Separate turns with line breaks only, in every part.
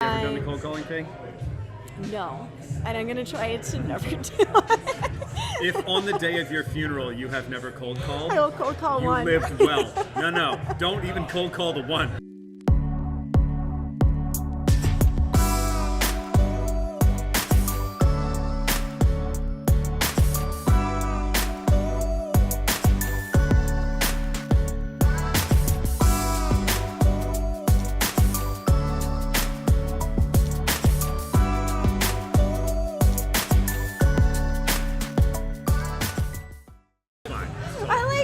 ever done the cold calling thing?
No, and I'm gonna try to never do it.
If on the day of your funeral you have never cold called,
I will cold call
you
one.
lived well. No, don't even cold call the one.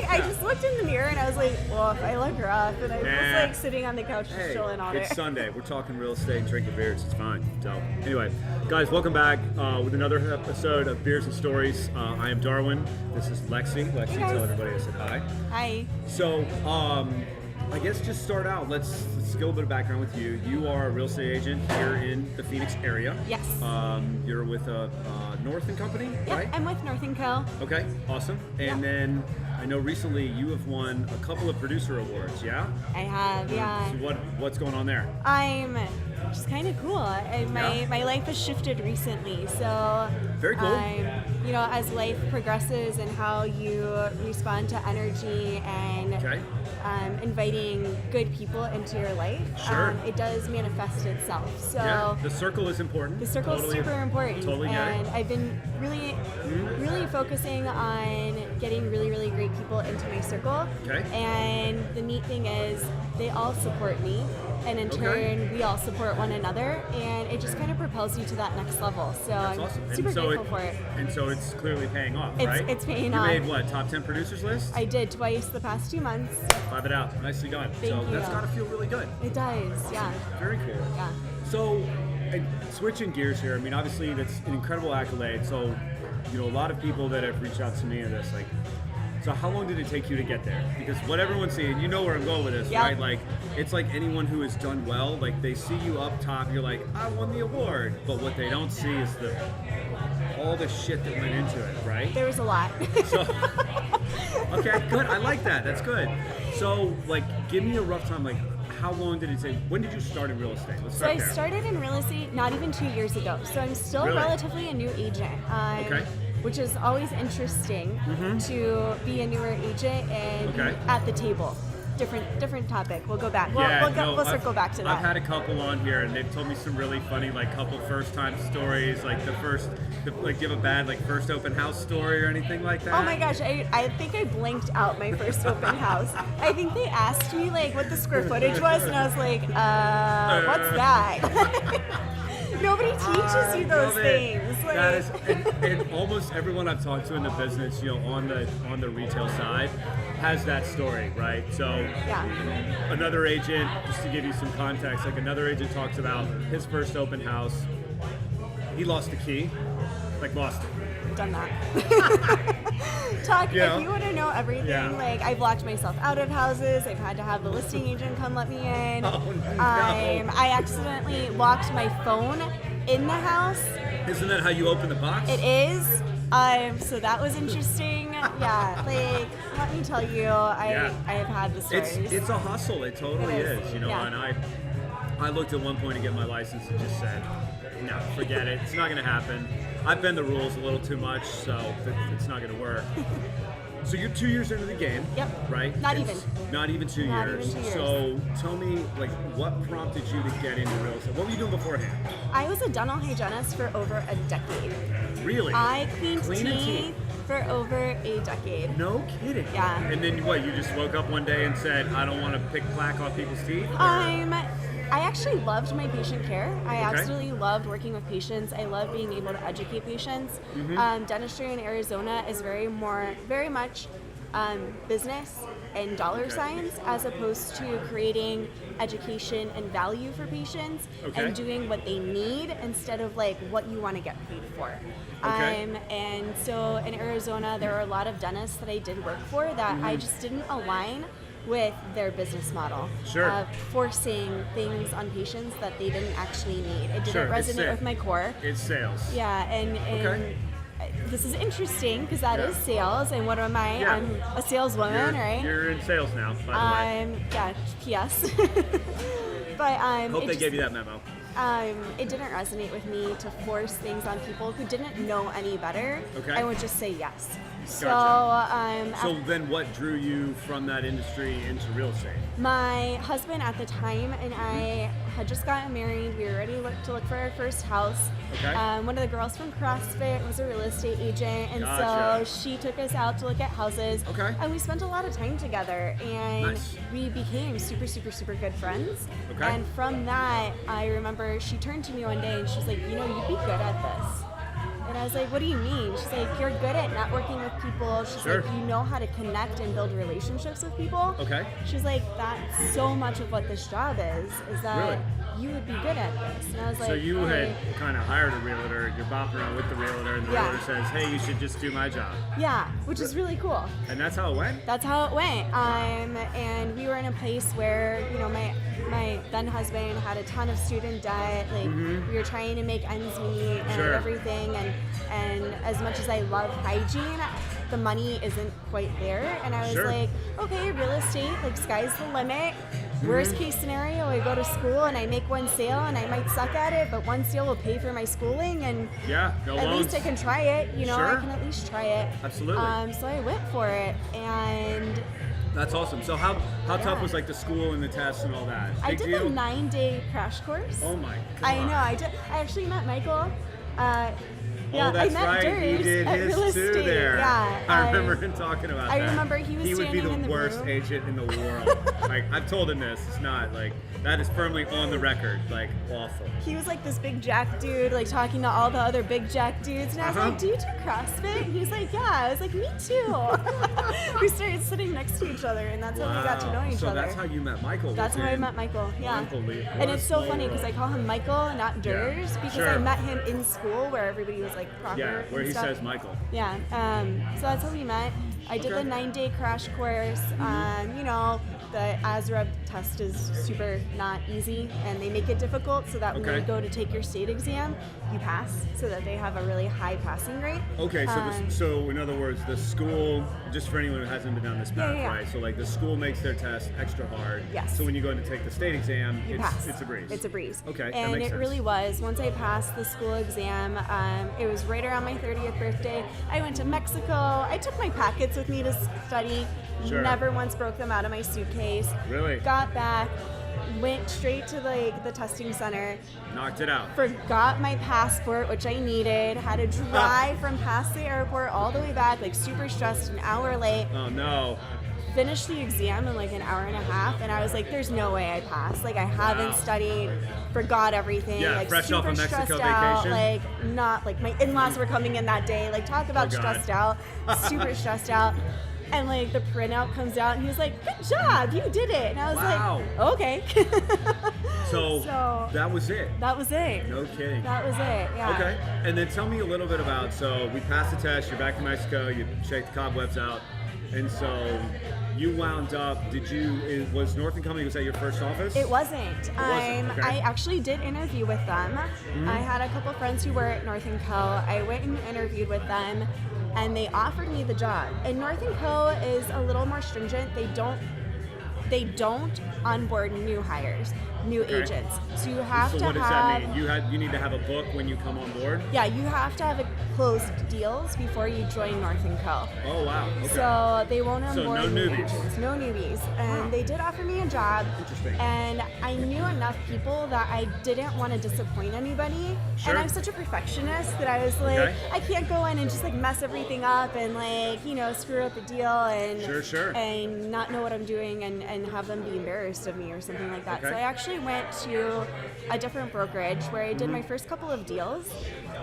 I just looked in the mirror and I was like, well, if I look rough, and I was like sitting on the couch just chilling all day.
It's Sunday. We're talking real estate and drinking beers. It's fine. So anyway, guys, welcome back with another episode of Beers and Stories. I am Darwin. This is Lexy. Lexy, tell everybody I said hi.
Hi.
So I guess just start out. Let's get a little bit of background with you. You are a real estate agent here in the Phoenix area.
Yes.
You're with North & Company,
Yep,
right?
I'm with North & Co.
Okay, awesome. And then I know recently you have won a couple of producer awards, yeah?
I have, yeah.
So what's going on there?
I'm just kind of cool. My life has shifted recently, so
very cool.
As life progresses and how you respond to energy and inviting good people into your life, it does manifest itself. So
yeah, the circle is important.
The circle is super important.
Totally
and I've been really focusing on getting really great people into my circle.
Okay.
And the neat thing is they all support me, and in turn we all support one another, and it just kind of propels you to that next level. So
that's
I'm
awesome.
super grateful for it.
And so it's clearly paying off, right?
It's paying off.
You made what, top 10 producers list?
I did twice the past 2 months.
5 it out. Nicely done.
Thank you.
That's got to feel really good.
It does, yeah.
Very cool.
Yeah.
So, switching gears here, I mean, obviously that's an incredible accolade. So, a lot of people that have reached out to me on this, so how long did it take you to get there? Because what everyone's seeing, you know where I'm going with this, right? Like, it's like anyone who has done well, like they see you up top, you're like, I won the award. But what they don't see is all the shit that went into it, right?
There was a lot.
So, okay, good. I like that. That's good. So, give me a rough time. How long did it take? When did you start in real estate? Let's start there.
I started in real estate not even 2 years ago. So I'm still relatively a new agent. Which is always interesting to be a newer agent and be at the table. Different topic. We'll go back. We'll circle back to that.
I've had a couple on here, and they've told me some really funny, couple first-time stories. Do you have a bad, first open house story or anything like that?
Oh my gosh, I think I blanked out my first open house. I think they asked me, what the square footage was, and I was like, what's that? Nobody teaches you those things.
That is, and almost everyone I've talked to in the business, on the retail side, has that story, right? So, another agent, just to give you some context, another agent talks about his first open house. He lost the key, lost it.
Done that. If you want to know everything, I've locked myself out of houses. I've had to have the listing agent come let me in.
Oh, no.
I accidentally locked my phone in the house.
Isn't that how you open the box?
It is. So that was interesting. Yeah, let me tell you, I have had the stories.
It's a hustle. It totally is. And I looked at one point to get my license and just said, no, forget it. It's not going to happen. I've bent the rules a little too much, so it's not going to work. So you're 2 years into the game, right?
Not even
2 years. So tell me, what prompted you to get into real estate? What were you doing beforehand?
I was a dental hygienist for over a decade.
Really?
I cleaned teeth for over a decade.
No kidding.
Yeah.
And then what? You just woke up one day and said, I don't want to pick plaque off people's teeth?
I actually loved my patient care. I absolutely loved working with patients. I love being able to educate patients. Dentistry in Arizona is very much business and dollar signs, as opposed to creating education and value for patients and doing what they need instead of what you want to get paid for. And so in Arizona, there are a lot of dentists that I did work for that I just didn't align with their business model. Forcing things on patients that they didn't actually need. It didn't resonate with my core.
It's sales.
Yeah, and this is interesting because that is sales, and what am I?
Yeah.
I'm a saleswoman, right?
You're in sales now, by the way.
Yeah, P.S. But
hope they gave you that memo.
it didn't resonate with me to force things on people who didn't know any better.
Okay.
I would just say yes.
Gotcha.
So,
So then what drew you from that industry into real estate?
my husband at the time and I had just gotten married. We were ready to look for our first house.
Okay.
One of the girls from CrossFit was a real estate agent, and
Gotcha.
so she took us out to look at houses.
Okay.
And we spent a lot of time together, and
Nice.
we became super, super, super good friends.
Okay.
And from that, I remember she turned to me one day and she's like, you know, you'd be good at this. And I was like, what do you mean? She's like, you're good at networking with people. She's
Sure.
like, you know how to connect and build relationships with people.
Okay.
She's like, that's so much of what this job is that
Really?
you would be good at this. And I was like,
So you had
okay.
kind of hired a realtor, you're bopping around with the realtor, and the
Yeah.
realtor says, hey, you should just do my job.
Yeah, which is really cool.
And that's how it went?
That's how it went. And we were in a place where, you know, my then husband had a ton of student debt. Like, we were trying to make ends meet and
Sure.
everything. And as much as I love hygiene, the money isn't quite there. And I was
Sure.
like, okay, real estate, like, sky's the limit. Worst case scenario, I go to school and I make one sale and I might suck at it, but one sale will pay for my schooling, and
Yeah, no
at
loans.
least I can try it. You know,
Sure.
I can at least try it.
Absolutely.
So I went for it, and
That's awesome. So how tough
Yeah.
was like the school and the tests and all that?
I
Big
did
deal?
the 9-day crash course.
Oh my god.
I know. I actually met Michael. Yeah,
Oh, that's
I met
right. He
Durs
did
at
his
real
too
estate.
there.
Yeah,
I remember him talking about
I
that.
remember he was
would be
standing
the
in the
worst
room.
agent in the world. Like, I've told him this. It's not like that is firmly on the record. Like, awful.
He was like this big jack dude, like talking to all the other big jack dudes, and I was
Uh-huh.
like, "Do you do CrossFit?" He was like, "Yeah." I was like, "Me too." We started sitting next to each other, and that's how we got to know each
so
other.
that's how you met Michael.
That's how I
within
met Michael. Yeah.
Unbelievable.
And
What a
it's so
small
funny because
world.
I call him Michael, not
Yeah.
Durs, because
Sure.
I met him in school where everybody was like proper.
Yeah, where
and
he
stuff.
says Michael.
Yeah. So that's how we met. I did
Okay.
the 9-day crash course. You know, the ASREB test is super not easy, and they make it difficult so that when
Okay.
you go to take your state exam, you pass, so that they have a really high passing rate.
Okay, so
Um,
so in other words, the school, just for anyone who hasn't been down this path,
Yeah.
right? So like the school makes their test extra hard.
Yes.
So when you go in to take the state exam,
You
it's
pass.
it's a breeze.
It's a breeze.
Okay, that
And
makes
it
sense.
really was. Once I passed the school exam, it was right around my 30th birthday. I went to Mexico. I took my packets with me to study.
Sure.
Never once broke them out of my suitcase.
Really?
Got back, went straight to the testing center.
Knocked it out.
Forgot my passport, which I needed. Had to drive from past the airport all the way back, like super stressed, an hour late.
Oh no.
Finished the exam in like an hour and a half, and I was like, there's no way I passed. Like, I haven't
Wow.
studied, forgot everything.
Yeah,
like,
fresh off
super
a Mexico
stressed out.
vacation.
Like, not like my in-laws were coming in that day. Like, talk about
Oh, God.
stressed out. Super stressed out. And like the printout comes out, and he was like, "Good job, you did it." And I was
Wow.
like, "Okay."
So,
So-
that was it.
That was it.
No kidding.
That was it. Yeah.
Okay, and then tell me a little bit about, so we passed the test, you're back in Mexico, you shake the cobwebs out, and so you wound up, was North & Company, was that your first office?
It wasn't.
wasn't, okay.
I actually did interview with them. I had a couple friends who were at North & Co. I went and interviewed with them, and they offered me the job. And North & Co. is a little more stringent. They don't onboard new hires, new
Okay.
agents. So you have
So
to
what does
have
that mean? You need to have a book when you come on board?
Yeah, you have to have closed deals before you join North & Co.
Oh wow, okay.
So they won't
So
onboard
no
new
newbies.
agents, no newbies. And
Huh.
they did offer me a job.
Interesting.
And I knew enough people that I didn't want to disappoint anybody.
Sure.
And I'm such a perfectionist that I was like,
Okay.
I can't go in and just like mess everything up and like, you know, screw up a deal and
Sure.
and not know what I'm doing and have them be embarrassed of me or something like that.
Okay.
So I actually went to a different brokerage where I did my first couple of deals.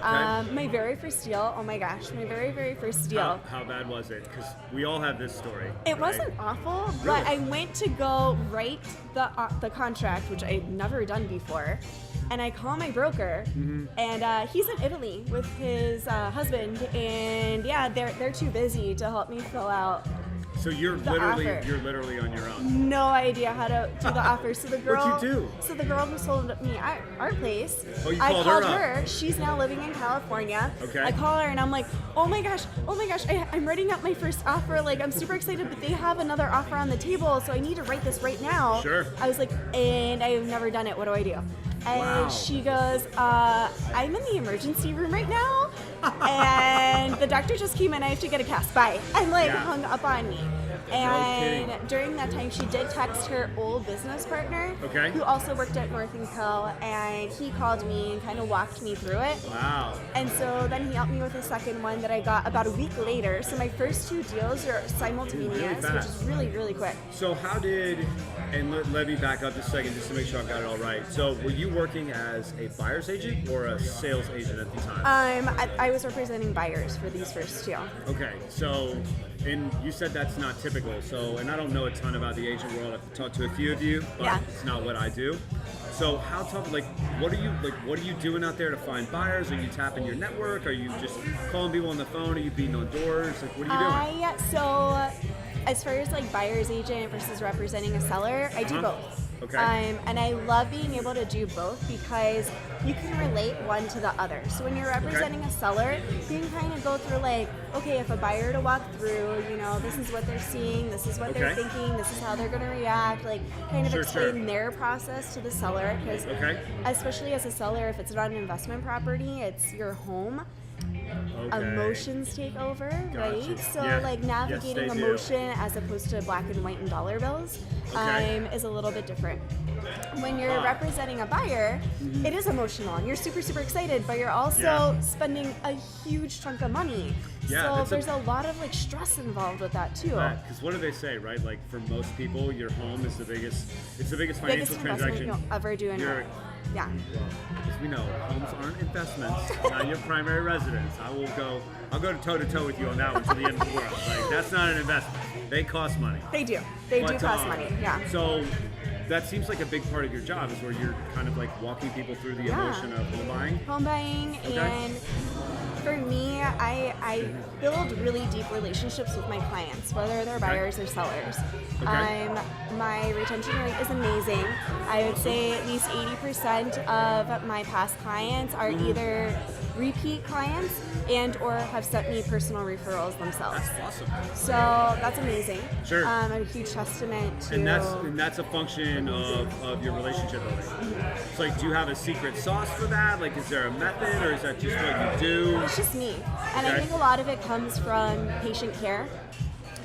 My very first deal, oh my gosh, my very, very first deal.
How bad was it? Because we all have this story.
It
right?
wasn't awful, but I
Really?
went to go write the contract, which I'd never done before, and I call my broker, and he's in Italy with his husband, and yeah, they're too busy to help me fill out.
So you're
The
literally
offer.
on your own.
No idea how to do the offer. So the girl,
What'd you do?
So the girl who sold me our place,
Oh, you
I
called
called
her
her.
up.
She's now living in California.
Okay.
I call her and I'm like, oh my gosh, I'm writing up my first offer. Like, I'm super excited, but they have another offer on the table, so I need to write this right now.
Sure.
I was like, and I've never done it. What do I do? And
Wow.
she goes, I'm in the emergency room right now, and the doctor just came in, I have to get a cast. Bye. And like
Yeah.
hung up on me.
No
And
kidding.
during that time, she did text her old business partner,
Okay.
who also worked at North & Co., and he called me and kind of walked me through it.
Wow.
And so then he helped me with the second one that I got about a week later. So my first 2 deals are simultaneous,
Really
which
fast.
is really, really quick.
So how did, and let me back up just a second just to make sure I've got it all right. So were you working as a buyer's agent or a sales agent at the time?
I was representing buyers for these first 2.
Okay, so, and you said that's not typical, so, and I don't know a ton about the agent world. I've talked to a few of you, but
Yeah.
it's not what I do. So how tough, what are you doing out there to find buyers? Are you tapping your network? Are you just calling people on the phone? Are you beating on doors? Like, what are you doing?
So as far as like buyer's agent versus representing a seller, I do both.
Okay.
And I love being able to do both because you can relate one to the other. So when you're representing a seller, you can kind of go through like, okay, if a buyer to walk through, you know, this is what they're seeing, this is what they're
Okay.
thinking, this is how they're going to react, like kind of
Sure,
explain
sure.
their process to the seller. Because
Okay.
especially as a seller, if it's not an investment property, it's your home.
Okay.
Emotions take over,
Gotcha.
right? So
Yeah.
like navigating
Yes, they do.
emotion as opposed to black and white and dollar bills
Okay.
is a little bit different. When you're
Huh.
representing a buyer, it is emotional and you're super, super excited, but you're also
Yeah.
spending a huge chunk of money.
Yeah,
So
that's
there's a lot of like stress involved with that too.
Because what do they say, right? Like for most people, your home is the biggest. It's the biggest financial
Biggest investment
transaction.
you'll ever do in your
You're-
life. Yeah.
Well, as we know, homes aren't investments, not your primary residence. I'll go toe to toe with you on that one to the end of the world. Like that's not an investment. They cost money.
They do. They do
But,
cost money. Yeah.
So that seems like a big part of your job is where you're kind of like walking people through the
Yeah.
emotion of home buying.
Home buying,
Okay.
and for me, I build really deep relationships with my clients, whether they're buyers or sellers.
Okay.
My retention rate is amazing. I would say at least 80% of my past clients are
Mm-hmm.
either repeat clients and or have sent me personal referrals themselves.
That's awesome.
So that's amazing.
Sure.
A huge testament to
And that's a function of your relationship building. It's like, do you have a secret sauce for that? Like, is there a method, or is that just what you do?
It's just me. And I
Okay.
think a lot of it comes from patient care.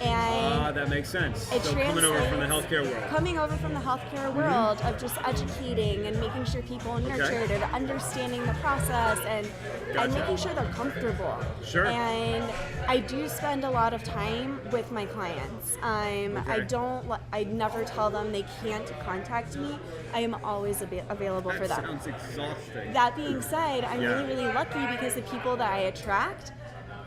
And
That makes sense.
it
So coming over from the
translates-
healthcare world.
coming over from the healthcare world of just educating and making sure people are nurtured and understanding the process and
Gotcha.
making sure they're comfortable.
Sure.
And I do spend a lot of time with my clients. I never tell them they can't contact me. I am always available for
That
them.
sounds exhausting.
That being said, I'm
Yeah.
really, really lucky because the people that I attract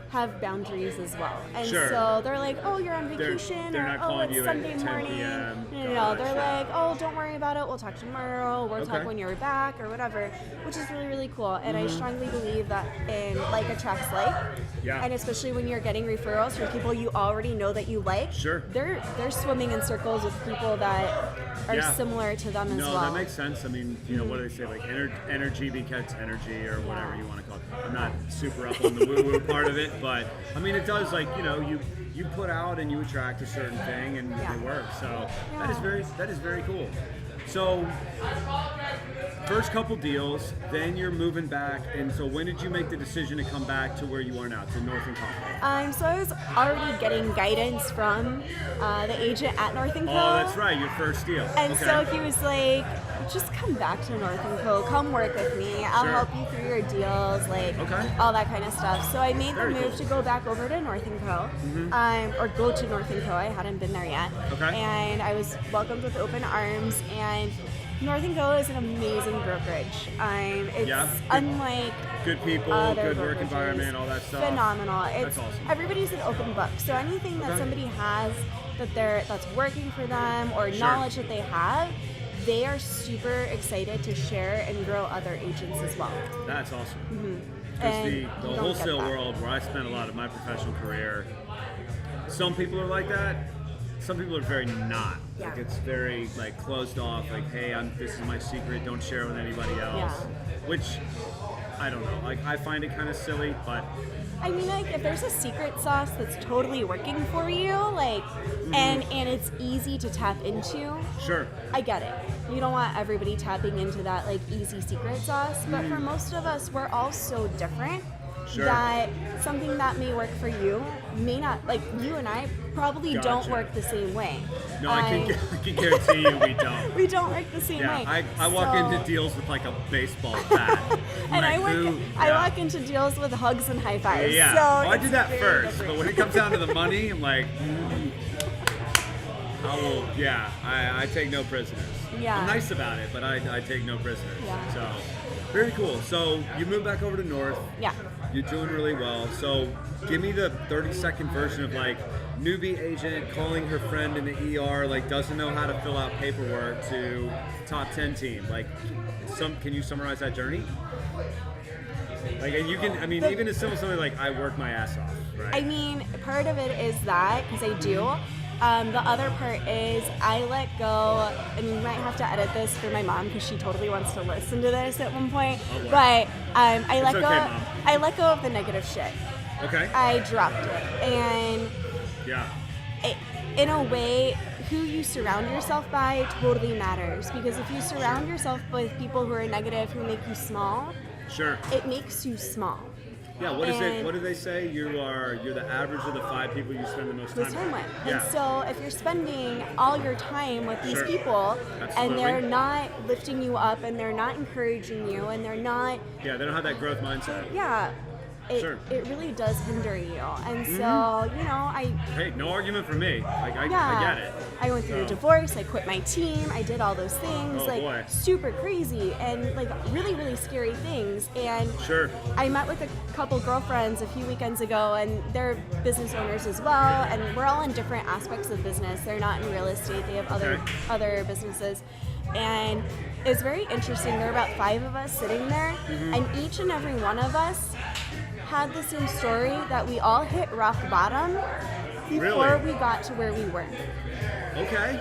have boundaries as well. And
Sure.
so they're like, oh, you're on
They're-
vacation,
they're
or
not
oh,
calling
it's
you at
Sunday
10
morning.
p.m.
No, they're
Gotcha.
like, oh, don't worry about it, we'll talk tomorrow, we'll
Okay.
talk when you're back, or whatever, which is really, really cool. And
Mm-hmm.
I strongly believe that in like attracts like.
Yeah.
And especially when you're getting referrals from people you already know that you like,
Sure.
they're swimming in circles with people that are
Yeah.
similar to them as
No,
well.
that makes sense. I mean, you know, what do they say? Like, energy begets energy, or whatever you want to call it. I'm not super up on the woo-woo part of it, but I mean, it does, like, you know, you put out and you attract a certain thing, and
Yeah.
it works. So
Yeah.
that is very cool. So first couple deals, then you're moving back, and so when did you make the decision to come back to where you are now, to North and Crawford?
So I was already getting guidance from the agent at North & Co.
Oh, that's right, your first deal.
And
okay.
so he was like, just come back to North & Co. Come work with me. I'll
Sure.
help you through your deals, like
Okay.
all that kind of stuff. So I made
Very
the move
cool.
to go back over to North & Co. Or go to North & Co. I hadn't been there yet.
Okay.
And I was welcomed with open arms. And North & Co. is an amazing brokerage. It's
Yeah.
unlike
Good people,
other
good work
brokerages.
environment, all that stuff.
Phenomenal. It's
awesome.
everybody's an open book. So anything that
Okay.
somebody has that's working for them or
Sure.
knowledge that they have, they are super excited to share and grow other agents as well.
That's awesome. Because
And
the
you don't get
wholesale
that.
world, where I spent a lot of my professional career, some people are like that. Some people are very not.
Yeah.
Like, it's very like closed off. Like, hey, this is my secret. Don't share it with anybody else.
Yeah.
Which I don't know. Like, I find it kind of silly, but
I mean, like, if there's a secret sauce that's totally working for you, like, and it's easy to tap into,
sure.
I get it. You don't want everybody tapping into that, like, easy secret sauce, but for most of us, we're all so different that something that may work for you may not, like, you and I probably don't work the same way.
No, I can guarantee you we don't.
We don't work the same way.
I walk into deals with like a baseball bat.
And
like,
I walk into deals with hugs and high fives.
Yeah,
So
well, I do that first,
different.
but when it comes down to the money, I'm like, I take no prisoners.
Yeah.
I'm nice about it, but I take no prisoners.
Yeah.
So, very cool. So, you moved back over to North.
Yeah.
You're doing really well. So, give me the 30-second version of like newbie agent calling her friend in the ER, like doesn't know how to fill out paperwork, to top 10 team. Like, can you summarize that journey? Like, and you can, I mean, even as simple as something like I work my ass off, right?
I mean, part of it is that, because I do. The other part is I let go, and you might have to edit this for my mom because she totally wants to listen to this at one point.
Oh, boy.
But I
okay,
let go of the negative shit.
Okay.
I dropped it, and in a way, who you surround yourself by totally matters. Because if you surround yourself with people who are negative, who make you small,
sure,
it makes you small.
Yeah, what is it? What do they say? You're the average of the 5 people you spend the most time with.
Yeah. And so if you're spending all your time with these people,
Absolutely.
and they're not lifting you up, and they're not encouraging you, and they're not,
they don't have that growth mindset.
It really does hinder you. And so,
Hey, no argument for me. I get it.
I went through a divorce, I quit my team, I did all those things,
boy.
super crazy and like really, really scary things. And I met with a couple girlfriends a few weekends ago, and they're business owners as well, and we're all in different aspects of business. They're not in real estate, they have other businesses. And it's very interesting. There are about 5 of us sitting there, and each and every one of us had the same story, that we all hit rock bottom before we got to where we were.
Okay.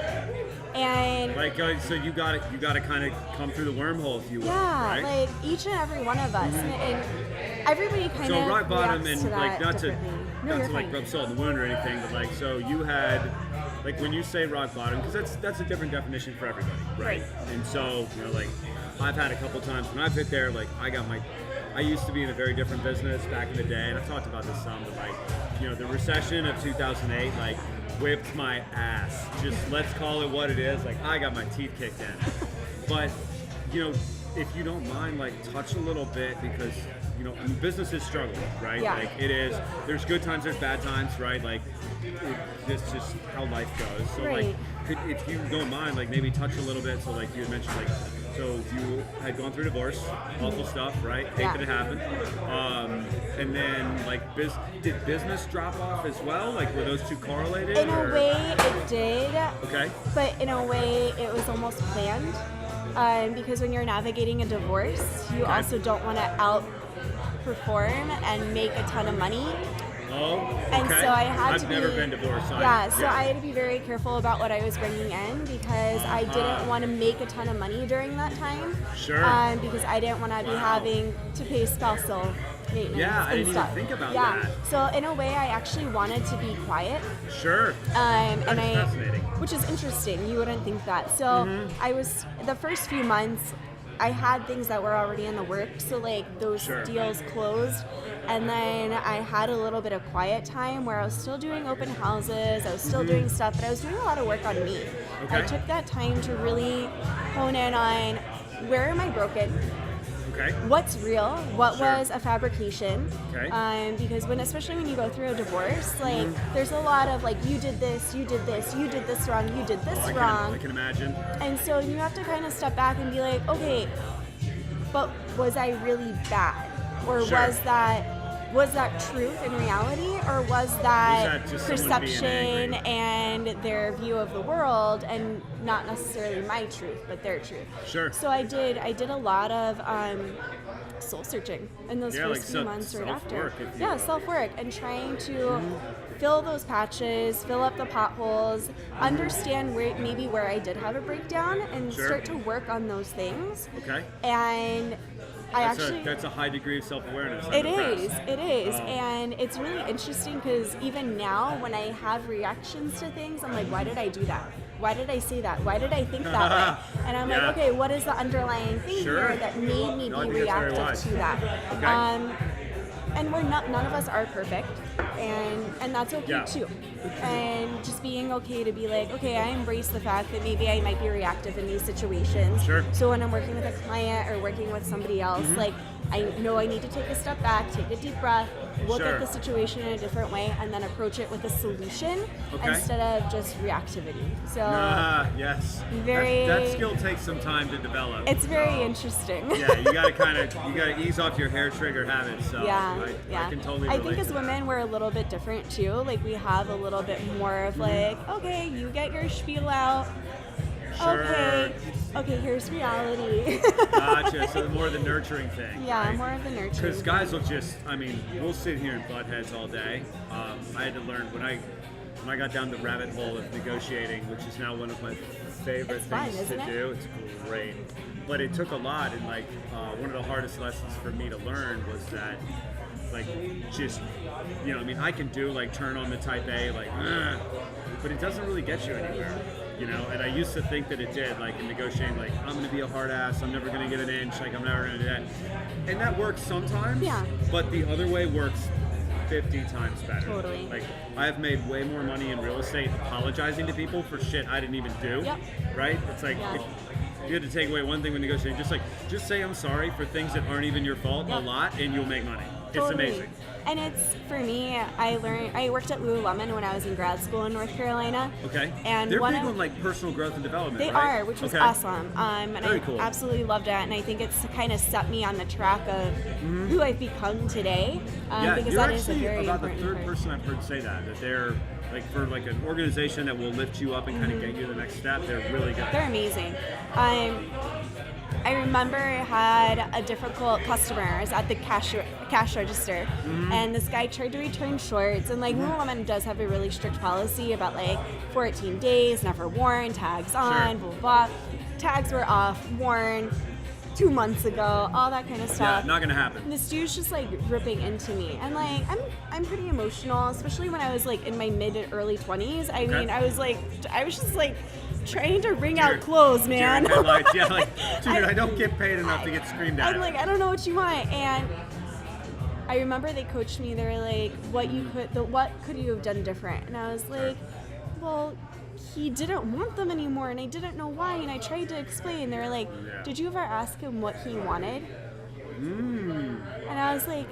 And
like, so you got to kind of come through the wormhole, if you will.
Yeah,
right?
like each and every one of us, and everybody kind of.
So rock bottom, and
to
like not to
like
rub salt in the wound or anything, but like, so you had, like, when you say rock bottom, because that's a different definition for everybody, right? And so, like, I've had a couple times when I've hit there, like, I used to be in a very different business back in the day, and I've talked about this some, but like, the recession of 2008, like, whipped my ass. Just let's call it what it is. Like, I got my teeth kicked in. But, if you don't mind, like, touch a little bit, because, businesses struggle, right?
Yeah.
Like, it is, there's good times, there's bad times, right? Like, it's just how life goes. So, like, if you don't mind, like, maybe touch a little bit. So, like, you had mentioned, like, so you had gone through divorce, awful stuff, right? Hate that it happened. And then, like, did business drop off as well? Like, were those two correlated?
In a way, it did.
Okay.
But in a way, it was almost planned. Because when you're navigating a divorce, you also don't want to outperform and make a ton of money.
Oh, okay.
And so I had
I've never been divorced. So
so I had to be very careful about what I was bringing in, because I didn't want to make a ton of money during that time.
Sure.
Because I didn't want to be having to pay spousal maintenance.
Yeah, I didn't even think about that.
So in a way, I actually wanted to be quiet.
Sure.
That's
fascinating.
Which is interesting. You wouldn't think that. So I was, the first few months, I had things that were already in the works, so like those deals closed, and then I had a little bit of quiet time where I was still doing open houses, I was still doing stuff, but I was doing a lot of work on me. I took that time to really hone in on, where am I broken?
Okay.
What's real? What was a fabrication?
Okay.
Because especially when you go through a divorce, like there's a lot of like, you did this, you did this, you did this wrong, you did this wrong.
I can imagine.
And so you have to kind of step back and be like, okay, but was I really bad? Or was that truth in reality, or was that
just
perception and their view of the world, and not necessarily my truth, but their truth?
Sure.
So I did a lot of soul searching in those first few months right after. Self-work, and trying to fill those patches, fill up the potholes, understand where I did have a breakdown, and start to work on those things.
Okay.
And
That's a high degree of self-awareness.
It is. And it's really interesting because even now when I have reactions to things, I'm like, why did I do that? Why did I say that? Why did I think that way? And I'm like, okay, what is the underlying thing here that made me be reactive to that?
Okay.
And none of us are perfect, and that's okay too. And just being okay to be like, okay, I embrace the fact that maybe I might be reactive in these situations.
Sure.
So when I'm working with a client or working with somebody else, like I know I need to take a step back, take a deep breath, look at the situation in a different way, and then approach it with a solution instead of just reactivity. So
yes,
very
that skill takes some time to develop.
It's very interesting.
Yeah, you gotta ease off your hair trigger habits. So I can totally relate.
I think as women we're a little bit different too. Like we have a little bit more of like, okay, you get your spiel out.
Sure.
Okay, here's reality.
Gotcha. So more of the nurturing thing.
Yeah,
right?
more of the nurturing.
Because guys will we'll sit here and butt heads all day. I had to learn when I got down the rabbit hole of negotiating, which is now one of my favorite things to do. It's great. But it took a lot, and one of the hardest lessons for me to learn was that I can do turn on the type A, but it doesn't really get you anywhere. And I used to think that it did, in negotiating, I'm going to be a hard ass, I'm never going to get an inch, I'm never going to do that. And that works sometimes, but the other way works 50 times better.
Totally.
I have made way more money in real estate apologizing to people for shit I didn't even do, right? It's if you had to take away one thing when negotiating, just say I'm sorry for things that aren't even your fault a lot, and you'll make money. Totally. It's amazing.
And it's, for me, I worked at Lululemon when I was in grad school in North Carolina.
Okay.
And
they're big on personal growth and development,
They
right?
are, which was awesome. And
Very
I
cool.
absolutely loved it. And I think it's kind of set me on the track of who I've become today. Because
you're
that is a very
about the
important
third
part.
person I've heard say that they're for an organization that will lift you up and kind of get you to the next step. They're really good.
They're amazing. I remember I had a difficult customer. I was at the cash register, and this guy tried to return shorts. And Lululemon does have a really strict policy about 14 days, never worn, tags on, blah, blah, blah. Tags were off, worn 2 months ago, all that kind of stuff.
Yeah, not gonna happen.
And this dude's just ripping into me, and I'm pretty emotional, especially when I was in my mid to early 20s. I mean, I was just trying to wring out clothes, man.
Headlights. Yeah, dude, I don't get paid enough to get screamed at.
I'm I don't know what you want. And I remember they coached me. They were like, what could you have done different? And I was like, well, he didn't want them anymore, and I didn't know why. And I tried to explain. They were like, did you ever ask him what he wanted? And I was like,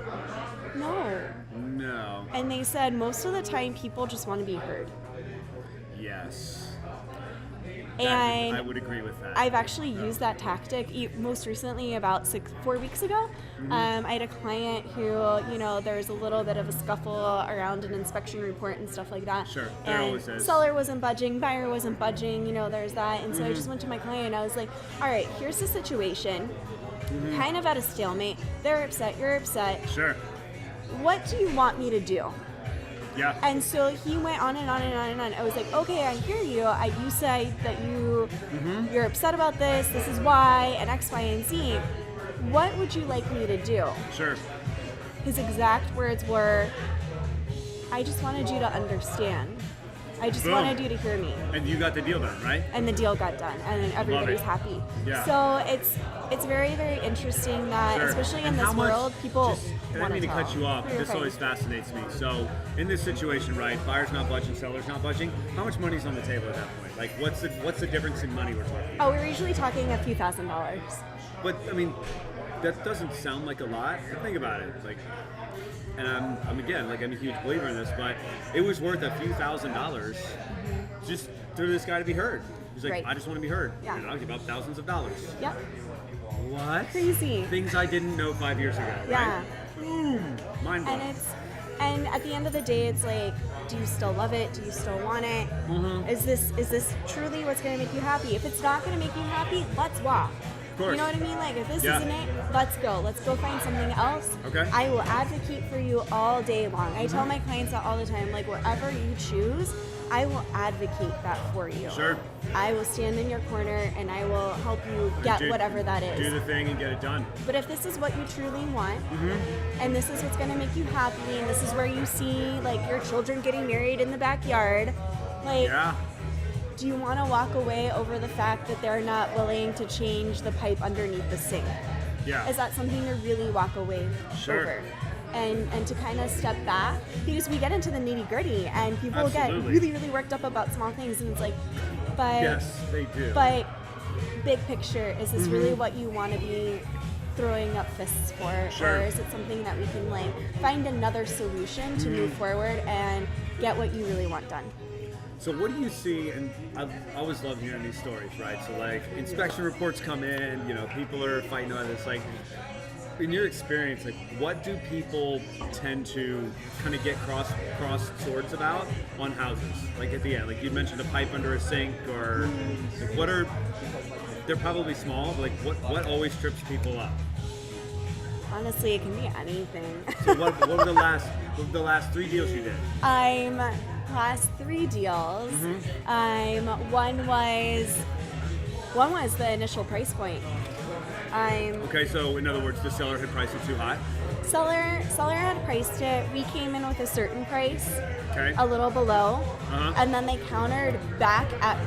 no. And they said most of the time people just want to be heard.
Yes.
And
I would agree with that.
I've actually used that tactic most recently about 4 weeks ago. I had a client who, there was a little bit of a scuffle around an inspection report and stuff like that.
Sure, there always is.
Seller wasn't budging, buyer wasn't budging, there's that. And so I just went to my client and I was like, all right, here's the situation. Kind of at a stalemate. They're upset, you're upset.
Sure.
What do you want me to do?
Yeah.
And so he went on and on and on and on. I was like, okay, I hear you. You say that you're upset about this. This is why, and X, Y, and Z. What would you like me to do?
Sure.
His exact words were, I just wanted you to understand. I just wanted you to hear me.
And you got the deal done, right?
And the deal got done, and everybody's happy.
Yeah.
So it's very, very interesting that, especially in this world, people
I don't mean to cut you off, this always fascinates me. So, in this situation, right, buyer's not budging, seller's not budging, how much money's on the table at that point? What's the difference in money we're talking about?
Oh, we're usually talking a few $1,000s.
But, that doesn't sound like a lot. Think about it. And I'm a huge believer in this, but it was worth a few $1,000s just for this guy to be heard. He's like, I just want to be heard.
Yeah.
And I'll give up thousands of dollars.
Yep.
What?
Crazy.
Things I didn't know 5 years ago.
Yeah.
Right? Boom. Mind blowing.
And at the end of the day, it's do you still love it? Do you still want it? Is this truly what's going to make you happy? If it's not going to make you happy, let's walk.
Of course.
You know what I mean? Like, if this
Yeah.
isn't it, let's go. Let's go find something else.
Okay.
I will advocate for you all day long. I tell my clients that all the time. Like, wherever you choose, I will advocate that for you.
Sure.
I will stand in your corner and I will help you get whatever that is.
Do the thing and get it done.
But if this is what you truly want, and this is what's going to make you happy, and this is where you see like your children getting married in the backyard, like,
Yeah.
do you want to walk away over the fact that they're not willing to change the pipe underneath the sink?
Yeah.
Is that something to really walk away
Sure.
over? And to kind of step back, because we get into the nitty gritty and people
Absolutely.
get really, really worked up about small things, and it's like, but
Yes, they do.
but big picture, is this really what you want to be throwing up fists for?
Sure.
Or is it something that we can like find another solution to move forward and get what you really want done?
So what do you see, and I always love hearing these stories, right? So like inspection reports come in, you know, people are fighting on this. Like, in your experience, like what do people tend to kind of get cross swords about on houses? Like at the end, like you mentioned a pipe under a sink, or like what are, they're probably small, but like what always trips people up?
Honestly, it can be anything.
So what were the last 3 deals you did?
I'm last 3 deals. One was the initial price point.
Okay, so in other words, the seller had priced it too high.
Seller had priced it. We came in with a certain price,
Okay.
a little below,
Uh-huh.
and then they countered back at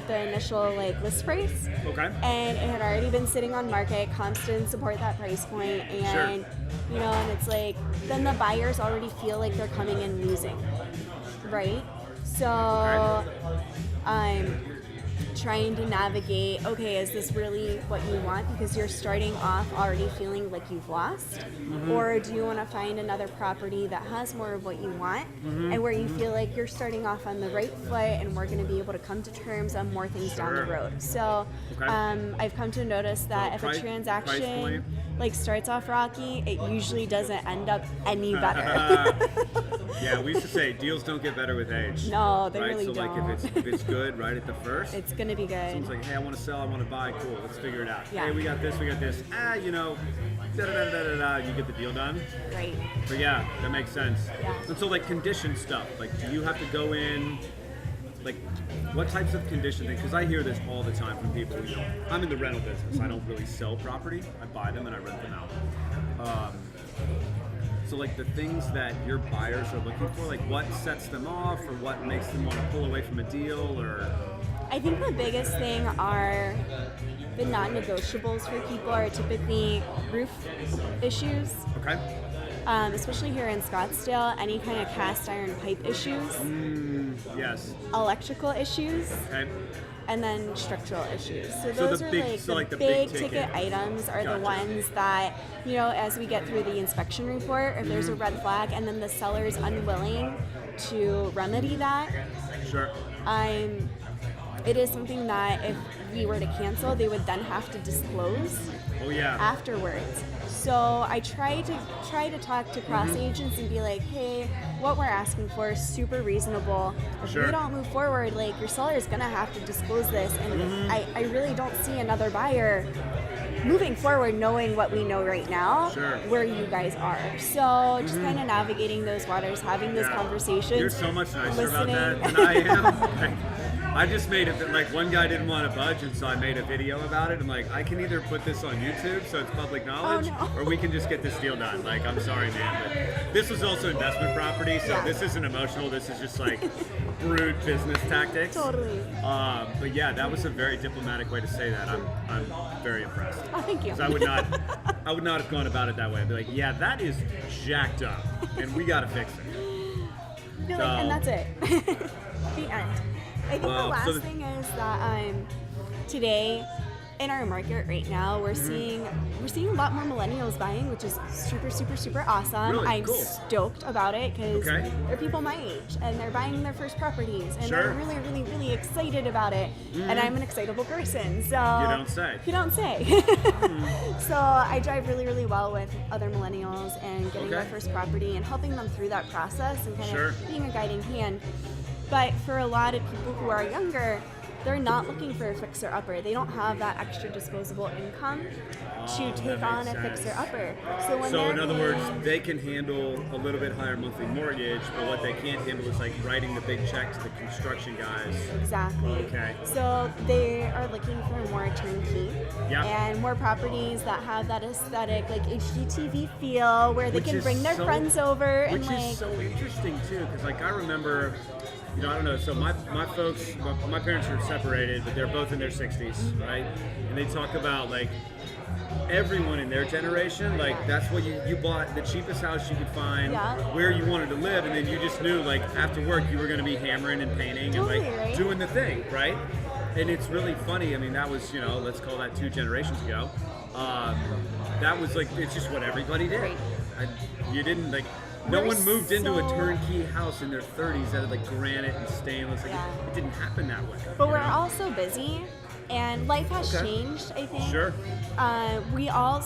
the initial like list price.
Okay.
And it had already been sitting on market. Comps didn't support that price point, and you know, and it's like then the buyers already feel like they're coming in losing, right? So I'm trying to navigate, okay, is this really what you want? Because you're starting off already feeling like you've lost. Or do you want to find another property that has more of what you want and where you feel like you're starting off on the right foot and we're going to be able to come to terms on more things down the road. So I've come to notice that if a transaction like starts off rocky, it usually doesn't end up any better.
Yeah, we used to say deals don't get better with age.
No, they
right?
really
so
don't.
like if it's good right at the first,
It's going to be good.
someone's like, hey, I want to sell, I want to buy, cool, let's figure it out.
Yeah.
Hey, we got this, you know, da-da-da-da-da-da, you get the deal done.
Right.
But yeah, that makes sense.
Yeah.
And so like condition stuff, like do you have to go in, like what types of conditioning? Because I hear this all the time from people, you know, I'm in the rental business, I don't really sell property, I buy them and I rent them out. So like the things that your buyers are looking for, like what sets them off or what makes them want to pull away from a deal, or?
I think the biggest thing are the non-negotiables for people are typically roof issues,
Okay.
especially here in Scottsdale, any kind of cast iron pipe issues,
Yes.
electrical issues,
Okay.
and then structural issues. So
So
those
the
are
big-
like
so
the
like the
big
big
ticket
ticket.
items are
Gotcha.
the ones that, you know, as we get through the inspection report, if there's a red flag and then the seller's unwilling to remedy that,
Sure.
it is something that if we were to cancel, they would then have to disclose
Oh yeah.
afterwards. So I try to talk to cross agents and be like, hey, what we're asking for is super reasonable. If
Sure.
we don't move forward, like your seller is gonna have to disclose this, and I really don't see another buyer moving forward knowing what we know right now,
Sure.
where you guys are. So just kind of navigating those waters, having those
Yeah.
conversations.
You're so much nicer about that
listening.
than I am. Like, I just made it, like one guy didn't want to budge, and so I made a video about it. I'm like, I can either put this on YouTube so it's public knowledge,
no.
or we can just get this deal done. Like, I'm sorry, man, but this was also investment property, so
Yeah.
this isn't emotional. This is just like brute business tactics.
Totally.
But yeah, that was a very diplomatic way to say that. I'm very impressed.
Oh, thank you.
So I would not have gone about it that way. I'd be like, yeah, that is jacked up, and we got to fix it.
Be like, and that's it. The end. I think
Well,
the last
so the-
thing is that today in our market right now we're seeing a lot more millennials buying, which is super awesome.
Really?
I'm
Cool.
stoked about it because
Okay.
they're people my age and they're buying their first properties and
Sure.
they're really excited about it. And I'm an excitable person, so
You don't say.
You don't say. So I drive really well with other millennials and getting their
Okay.
first property and helping them through that process and kind
Sure.
of being a guiding hand. But for a lot of people who are younger, they're not looking for a fixer-upper. They don't have that extra disposable income to take on a fixer-upper.
So in other words, they can handle a little bit higher monthly mortgage, but what they can't handle is like writing the big check to the construction guys.
Exactly.
Okay.
So they are looking for more turnkey and more properties that have that aesthetic, like HGTV feel, where they can bring their friends over.
Which is so interesting too, because like I remember, you know, I don't know, so my folks, my parents are separated, but they're both in their 60s, right? And they talk about like everyone in their generation, like that's what you bought the cheapest house you could find, where you wanted to live, and then you just knew like after work you were going to be hammering and painting and like doing the thing, right? And it's really funny. I mean, that was, you know, let's call that 2 generations ago. That was like, it's just what everybody did. You didn't like, no one moved into a turnkey house in their 30s that had like granite and stainless. Like it didn't happen that way.
But we're all so busy, and life has changed, I think.
Sure.
We all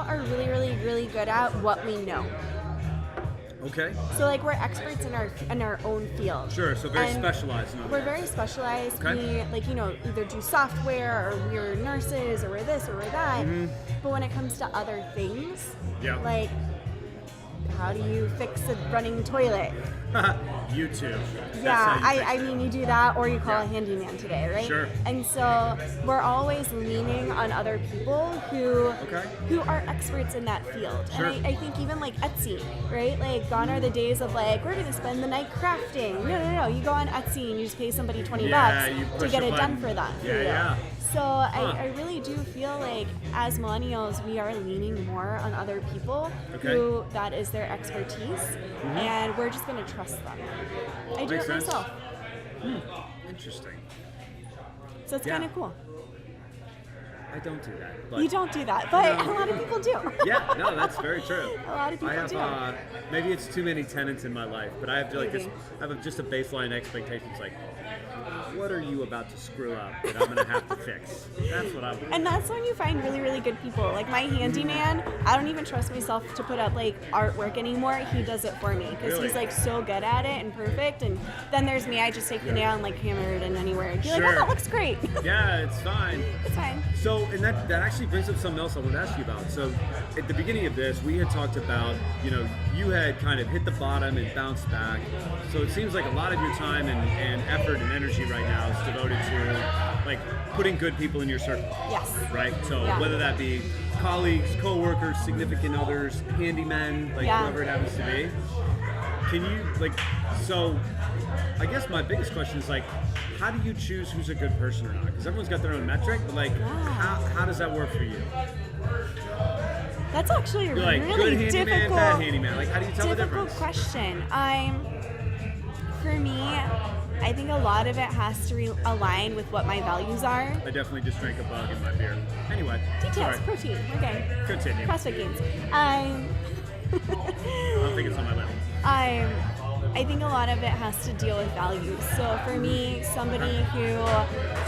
are really, really, really good at what we know.
Okay.
So like we're experts in our own field.
Sure. So very specialized. In
we're very specialized. We like, you know, either do software, or we're nurses, or we're this, or we're that. But when it comes to other things, like how do you fix a running toilet?
YouTube.
I mean, you do that, or you call a handyman today, right?
Sure.
And so we're always leaning on other people who are experts in that field.
Sure.
And I think even like Etsy, right? Like gone are the days of like, we're gonna spend the night crafting. No. You go on Etsy and you just pay somebody $20 to get it done for that. So I really do feel like as millennials, we are leaning more on other people who that is their expertise, and we're just going to trust them. I do it myself.
Interesting.
So it's kind of cool.
I don't do that. But
you don't do that, but a lot of people do.
No, that's very true.
A lot of people do.
Maybe it's too many tenants in my life, but I have to just a baseline expectation. It's like, what are you about to screw up that I'm gonna have to fix? That's what I want.
And that's when you find really, really good people. Like my handyman, I don't even trust myself to put up like artwork anymore. He does it for me because he's like so good at it and perfect. And then there's me. I just take the nail and like hammer it in anywhere and be like, oh, that looks great.
Yeah, it's fine.
It's fine.
So, and that actually brings up something else I wanted to ask you about. So, at the beginning of this, we had talked about, you know, you had kind of hit the bottom and bounced back. So it seems like a lot of your time and effort and energy right now is devoted to like putting good people in your circle.
Yes.
Right? So whether that be colleagues, co-workers, significant others, handymen, like whoever it happens to be. Can you like, so I guess my biggest question is like, how do you choose who's a good person or not? Because everyone's got their own metric, but like, how does that work for you?
That's actually a
like,
really
good
difficult,
handyman, bad handyman. Like, how do you tell the difference?
Question. For me, I think a lot of it has to align with what my values are.
I definitely just drank a bug in my beer. Anyway.
Details, protein. Okay.
Continue.
CrossFit games.
I don't think it's on my level.
I think a lot of it has to deal with values. So for me, somebody who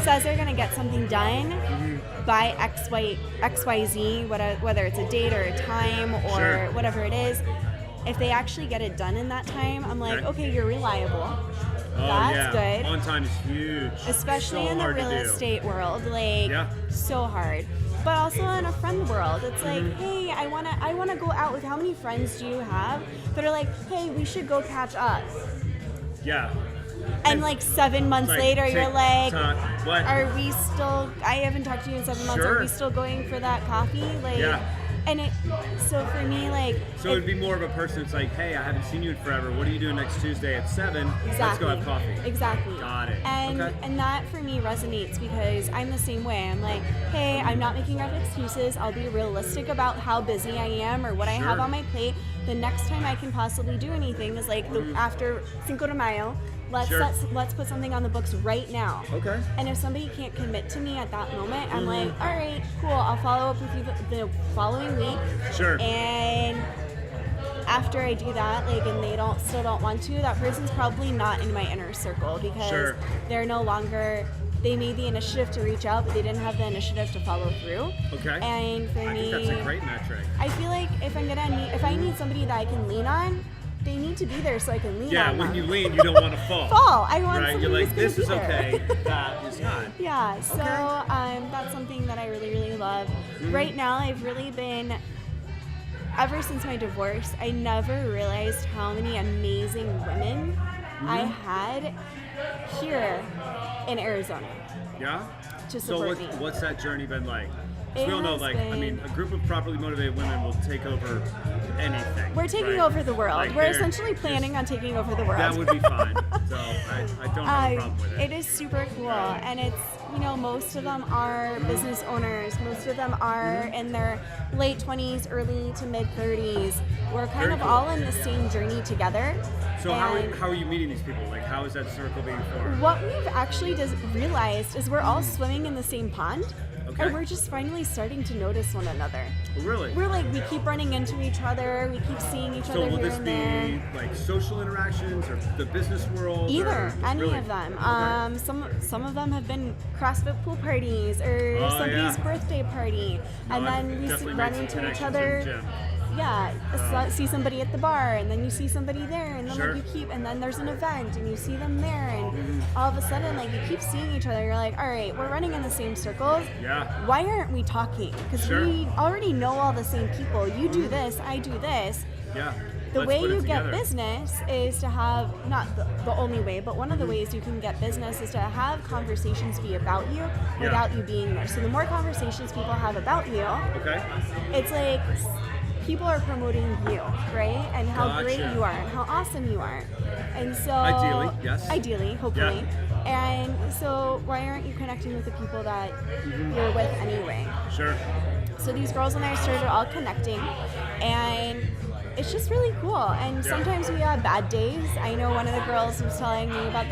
says they're going to get something done by XYZ, whether it's a date or a time or whatever it is, if they actually get it done in that time, I'm like, okay, you're reliable. That's good.
On time is huge.
Especially
so
in the real estate world, like so hard. But also in a friend world, it's like, hey, I wanna go out with. How many friends do you have that are like, hey, we should go catch up?
Yeah.
And like 7 months later, you're like,
what?
Are we still? I haven't talked to you in 7 months. Are we still going for that coffee? Like, and so for me, like,
so it'd be more of a person that's like, hey, I haven't seen you in forever. What are you doing next Tuesday at 7?
Exactly.
Let's go have coffee.
Exactly.
Got it.
And that for me resonates because I'm the same way. I'm like, hey, I'm not making up excuses. I'll be realistic about how busy I am or what I have on my plate. The next time I can possibly do anything is like after Cinco de Mayo. Let's put something on the books right now. Okay. And if somebody can't commit to me at that moment, I'm like, all right, cool. I'll follow up with you the following week. Sure. And after I do that, like, and they still don't want to, that person's probably not in my inner circle because they're no longer. They made the initiative to reach out, but they didn't have the initiative to follow through. Okay. And for me,
I think that's a great metric.
I feel like if I need somebody that I can lean on, they need to be there so I can lean
Yeah,
on
when
them.
you lean, you don't want to fall.
I want
right?
somebody
You're like,
who's gonna
this
be
is
there.
okay, that is not.
Yeah, so
Okay.
that's something that I really, really love. Right now, I've really been, ever since my divorce, I never realized how many amazing women I had here in Arizona
Yeah?
to
So
support me.
what's that journey been like? 'Cause
It
we all know,
has
like, I mean, a group of properly motivated women will take over anything.
We're taking
right?
over the world.
Like,
We're
they're
essentially planning on taking over the world.
That would be fine. So I don't have a problem with it.
It is super cool, and it's, most of them are business owners. Most of them are in their late 20s, early to mid 30s. We're kind
Very
of
cool.
all in the same journey together.
So how
And
are you meeting these people? Like, how is that circle being formed?
what we've actually realized is we're all swimming in the same pond,
Okay.
and we're just finally starting to notice one another.
Really?
We're like, we keep running into each other, we keep seeing each
So
other
will
here
this
and there.
be like social interactions or the business world?
Either,
or
any
really?
of them.
Okay.
Some of them have been CrossFit pool parties or
Oh,
somebody's
yeah.
birthday party, and
No, I've
then we
definitely
run
made some
into each
connections in
other.
the gym.
Yeah, see somebody at the bar, and then you see somebody there, and then
Sure.
like you keep, and then there's an event, and you see them there, and all of a sudden, like you keep seeing each other. You're like, all right, we're running in the same circles.
Yeah.
Why aren't we talking? Because
Sure.
we already know all the same people. You do this, I do this.
Yeah.
The
Let's
way
put it
you get
together.
business is to have, not the only way, but one of the ways you can get business is to have conversations be about you without you being there. So the more conversations people have about you,
Okay.
it's like people are promoting you, right? And how great
Gotcha.
you are and how awesome you are. And so
Ideally, yes.
Ideally, hopefully. And so why aren't you connecting with the people that you're with anyway?
Sure.
So these girls and I started all connecting, and it's just really cool. And sometimes we have bad days. I know one of the girls was telling me about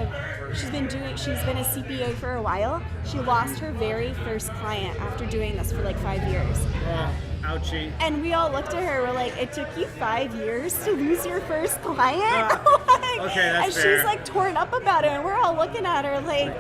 she's been a CPA for a while. She lost her very first client after doing this for like 5 years.
Oh, ouchie.
And we all looked at her, we're like, it took you 5 years to lose your first client?
Okay, that's
and
fair.
she's like torn up about it, and we're all looking at her like,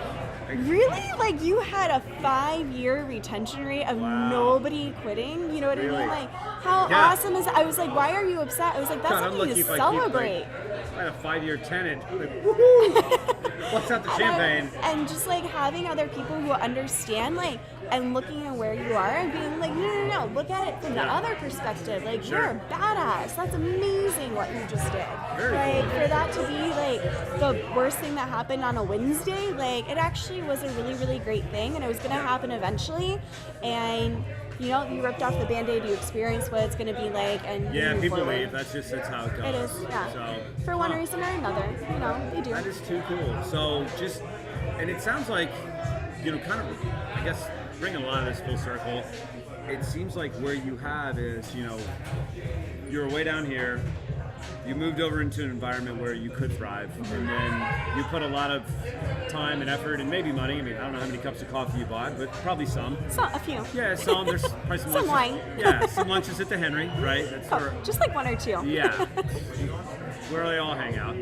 really? Like you had a 5-year retention rate of nobody quitting? You know what I
Really?
mean? Like, how
Yeah.
awesome is that? I was like, why are you upset? I was like, that's
God, I'm
something
lucky
to
if I
celebrate.
keep, I had a 5-year tenant. Like, woohoo! Bust out the champagne.
And just like having other people who understand, like, and looking at where you are and being like, no, look at it from the other perspective. Like,
Sure.
you're a badass. That's amazing what you just did.
Very
like,
cool.
for that to be like the worst thing that happened on a Wednesday, like, it actually was a really, really great thing, and it was going to happen eventually. And you ripped off the Band-Aid, you experience what it's going to be like, and you
Yeah,
move
people
forward.
leave. That's how it goes.
It is, yeah.
So,
For one reason or another, they do.
That is too cool. So and it sounds like, kind of, I guess, bring a lot of this full circle. It seems like where you have is, you're way down here. You moved over into an environment where you could thrive, and then you put a lot of time and effort and maybe money. I mean, I don't know how many cups of coffee you bought, but probably some.
A few.
Yeah, some. There's probably some
Some
lunches.
wine.
Yeah, some lunches at the Henry, right? That's where,
Just like one or two.
yeah, where they all hang out.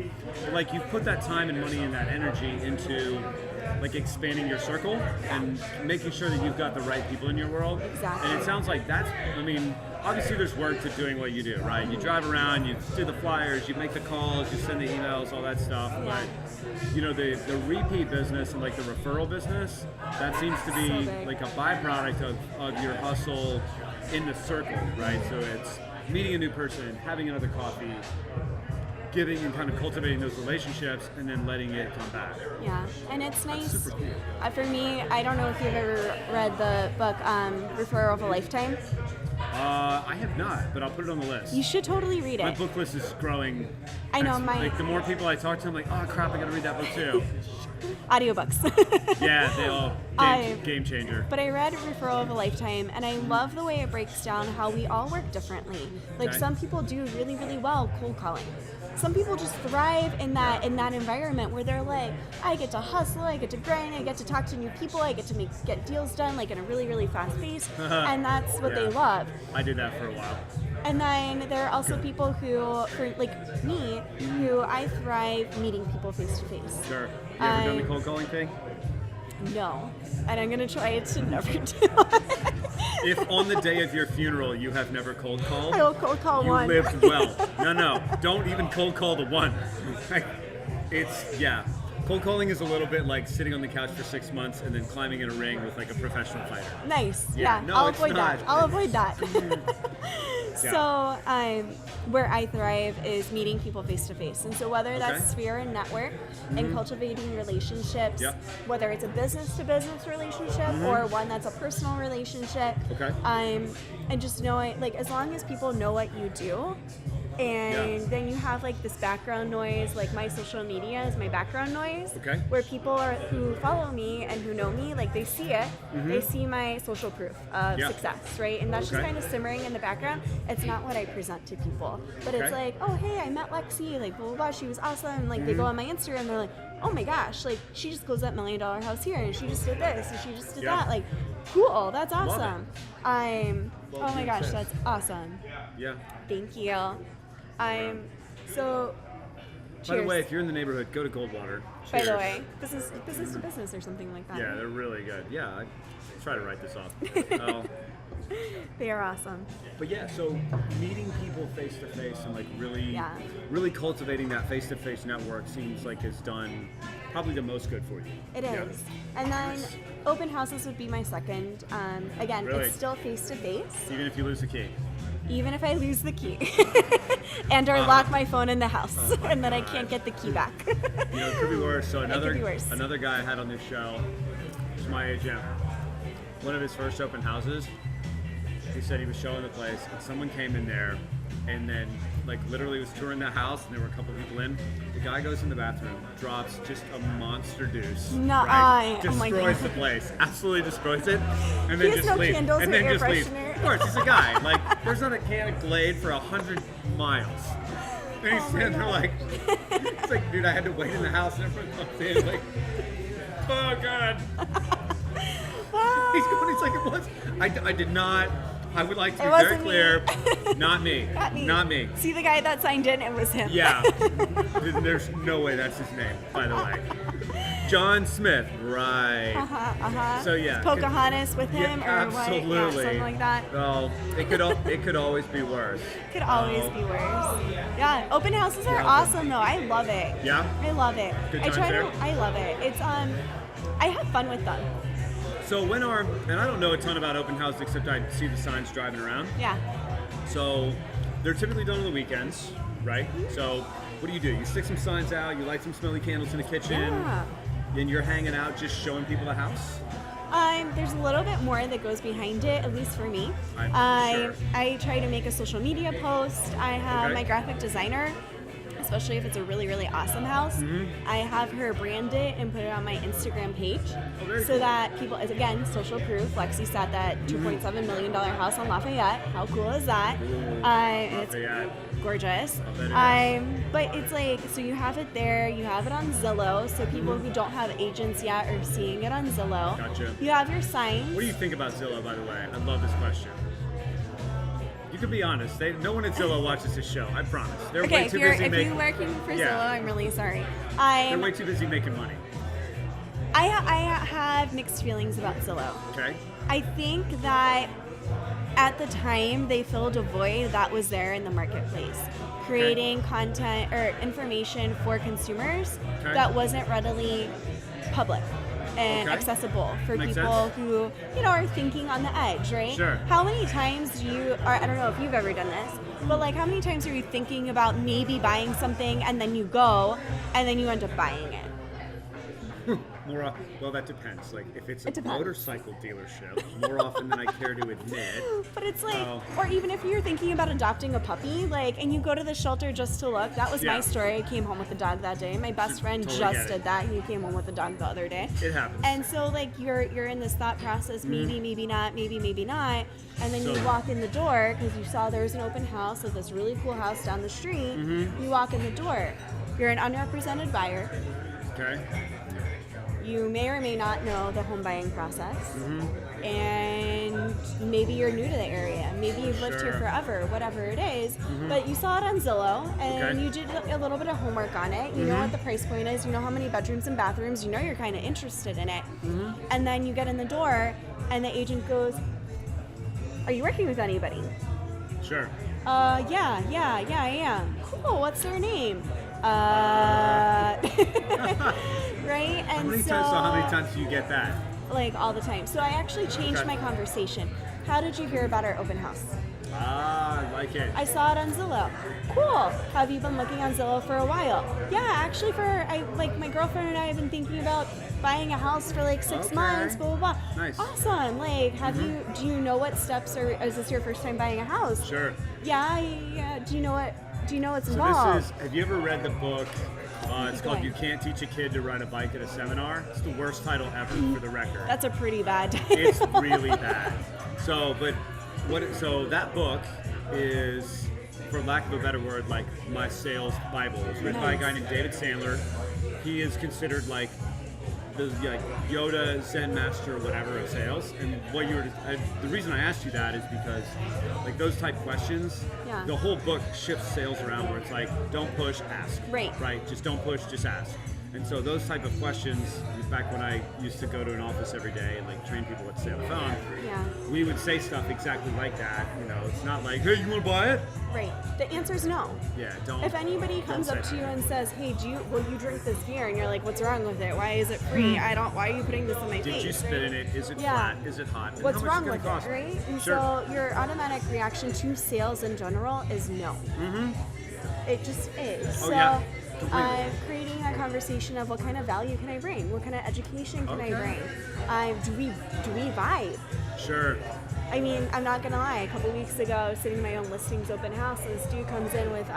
Like, you've put that time and money and that energy into like expanding your circle and making sure that you've got the right people in your world.
Exactly.
And it sounds like obviously there's work to doing what you do, right? You drive around, you do the flyers, you make the calls, you send the emails, all that stuff.
Yeah.
But the repeat business and like the referral business, that seems to be
So big.
like a byproduct of your hustle in the circle, right? So it's meeting a new person, having another coffee, giving and kind of cultivating those relationships, and then letting it come back.
Yeah, and it's nice.
super cool.
For me, I don't know if you've ever read the book Referral of a Lifetime.
I have not, but I'll put it on the list.
You should totally read
My
it.
book list is growing.
I know,
Like, the more people I talk to, I'm like, oh crap, I gotta read that book too.
Audiobooks.
Yeah, they all game changer.
But I read Referral of a Lifetime, and I love the way it breaks down how we all work differently. Like,
Okay.
some people do really, really well cold calling. Some people just thrive in that environment where they're like, I get to hustle, I get to grind, I get to talk to new people, I get to get deals done like in a really, really fast pace, and that's what they
Yeah.
love.
I did that for a while.
And then there are also people who, for like me, who I thrive meeting people face to face.
Sure. You ever done the cold calling thing?
No, and I'm gonna try to never do it.
If on the day of your funeral you have never cold called,
I will cold call
you
one.
lived well. No, don't even cold call the one. Cold calling is a little bit like sitting on the couch for 6 months and then climbing in a ring with like a professional fighter.
Nice.
Yeah.
Yeah.
No,
I'll
it's
avoid
not.
that. I'll avoid that.
Yeah.
So, where I thrive is meeting people face to face. And so whether that's
Okay.
sphere and network and cultivating relationships,
Yep.
whether it's a business to business relationship or one that's a personal relationship,
Okay.
and just knowing, like, as long as people know what you do, and then you have like this background noise, like my social media is my background noise,
Okay.
where people who follow me and who know me, like they see it, they see my social proof of
Yeah.
success, right? And that's just
Okay.
kind of simmering in the background. It's not what I present to people, but it's
Okay.
like, oh hey, I met Lexy, like blah blah blah, she was awesome. Like they go on my Instagram, and they're like, oh my gosh, like she just goes that $1 million house here, and she just did this, and she just did
Yeah.
that. Like, cool, that's
Love it.
awesome.
Well,
Oh my gosh,
success.
that's awesome.
Yeah.
Thank you. So.
By the
Cheers.
way, if you're in the neighborhood, go to Goldwater.
By the
Cheers.
way, business to business or something like that.
Yeah, they're really good. Yeah, I try to write this off.
They are awesome.
But yeah, so meeting people face to face and like
Yeah.
really cultivating that face to face network seems like it's done probably the most good for you.
It
Yeah.
is. And then open houses would be my second. Again,
Really?
it's still face to face,
Even if you lose the key.
even if I lose the key and or lock my phone in the house and then I can't get the key back.
You know, it could be worse. So
could be worse.
another guy I had on this show, was my agent, one of his first open houses, he said he was showing the place and someone came in there and then like literally was touring the house and there were a couple people in. The guy goes in the bathroom, drops just a monster deuce.
Nuh-uh. Oh my
Destroys
God.
the place. Absolutely destroys it. And then
He has
just
no
leaves.
candles
And
or
then
air
just leaves.
freshener.
Of course, he's a guy. Like there's not a can of Glade for 100 miles. And he's
Oh my
standing there
God.
like, it's like, dude, I had to wait in the house and everyone comes in like, oh God. He's like, it was. I did not. I would like to be
It
very
wasn't
clear.
me.
Not me.
Not me. See the guy that signed in? It was him.
Yeah. There's no way that's his name, by the way. John Smith. Right. So yeah.
Pocahontas with him
Yeah,
or what?
absolutely.
Yeah, something like that.
Oh, it could always be worse.
Could always be worse. Yeah, open houses are awesome though. I love it.
Yeah?
I love it.
Good
I
times there?
I love it. It's I have fun with them.
So and I don't know a ton about open houses except I see the signs driving around.
Yeah.
So they're typically done on the weekends, right? So what do? You stick some signs out, you light some smelly candles in the kitchen,
Yeah.
and you're hanging out just showing people the house?
There's a little bit more that goes behind it, at least for me.
Sure.
I try to make a social media post. I have
Okay.
my graphic designer, especially if it's a really, really awesome house. I have her brand it and put it on my Instagram page
very
so
cool.
that people, as again, social proof. Lexy's at that $2.7 million house on Lafayette. How cool is that? It's
Lafayette.
gorgeous.
I'll bet it is.
But it's like, so you have it there, you have it on Zillow, so people who don't have agents yet are seeing it on Zillow.
Gotcha.
You have your signs.
What do you think about Zillow, by the way? I love this question. You can be honest. No one at Zillow watches this show. I promise. They're
Okay,
way
if
too
you're
busy making.
working for
Yeah.
Zillow, I'm really sorry.
They're way too busy making money.
I have mixed feelings about Zillow.
Okay.
I think that at the time they filled a void that was there in the marketplace, creating content or information for consumers
Okay.
that wasn't readily public and
Okay.
accessible for
Makes
people
sense.
who are thinking on the edge, right?
Sure.
How many times I don't know if you've ever done this, but like how many times are you thinking about maybe buying something and then you go and then you end up buying it?
Well, that depends. Like, if it's a
It depends.
motorcycle dealership, more often than I care to admit.
But it's like,
Oh.
or even if you're thinking about adopting a puppy, like, and you go to the shelter just to look. That was
Yeah.
my story. I came home with a dog that day. My best friend
Totally
just
get it.
did that. He came home with a dog the other day.
It happens.
And so, like, you're in this thought process, maybe, maybe not, maybe, maybe not. And then you
So-
walk in the door because you saw there was an open house of this really cool house down the street. You walk in the door. You're an unrepresented buyer.
Okay.
You may or may not know the home buying process. And maybe you're new to the area. Maybe you've lived here
Sure.
forever, whatever it is. But you saw it on Zillow and
Okay.
you did a little bit of homework on it. You know what the price point is. You know how many bedrooms and bathrooms. You know you're kind of interested in it. And then you get in the door and the agent goes, Are you working with anybody?
Sure.
Yeah, I am. Cool, what's their name? Right? And
how many times do you get that?
Like all the time. So I actually changed my conversation. How did you hear about our open house?
Ah, I like it.
I saw it on Zillow. Cool. Have you been looking on Zillow for a while? Yeah, actually my girlfriend and I have been thinking about buying a house for like 6 months, blah, blah, blah.
Nice.
Awesome. Like, do you know what steps is this your first time buying a house?
Sure.
Yeah. Do you know what's involved?
Have you ever read the book? It's called "You Can't Teach a Kid to Ride a Bike at a Seminar." It's the worst title ever for the record.
That's a pretty bad title.
It's really bad. So that book is, for lack of a better word, like my sales Bible. It's written by a guy named David Sandler. He is considered like the Yoda, Zen master, whatever of sales. And the reason I asked you that is because like those type questions, the whole book shifts sales around where it's like, don't push, ask. Right. Just don't push, just ask. And so those type of questions, back when I used to go to an office every day and like train people what to say on the phone, we would say stuff exactly like that. You know, it's not like, hey, you want to buy it?
Right. The answer is no.
Yeah, don't.
If anybody comes up to you and says, hey, will you drink this beer? And you're like, what's wrong with it? Why is it free? Why are you putting this in my face?
Did you spit in it? Is it flat? Is it hot? And
what's
how much
wrong
is
with
it,
right? And
sure.
so your automatic reaction to sales in general is no. It just is. Creating a conversation of what kind of value can I bring? What kind of education can I bring? Do we vibe?
Sure.
I mean, I'm not gonna lie. A couple weeks ago, I was sitting in my own listings open house, and this dude comes in with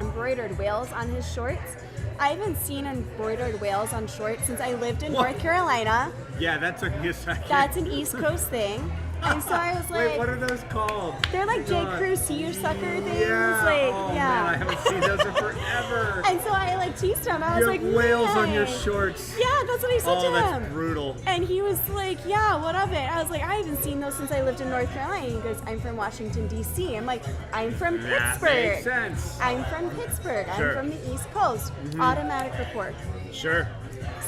embroidered whales on his shorts. I haven't seen embroidered whales on shorts since I lived in North Carolina.
Yeah, that took me a second.
That's an East Coast thing. And so I was like,
wait, what are those called?
They're like J. Crew seersucker things.
Yeah. Man, I haven't seen those in forever.
And so I like teased him. I was like,
whales on your shorts.
Yeah, that's what I said to him.
Oh, that's brutal.
And he was like, yeah, what of it? I was like, I haven't seen those since I lived in North Carolina. He goes, I'm from Washington, D.C. I'm like, I'm from Pittsburgh.
That makes sense.
I'm from Pittsburgh.
Sure.
I'm from the East Coast. Automatic report.
Sure.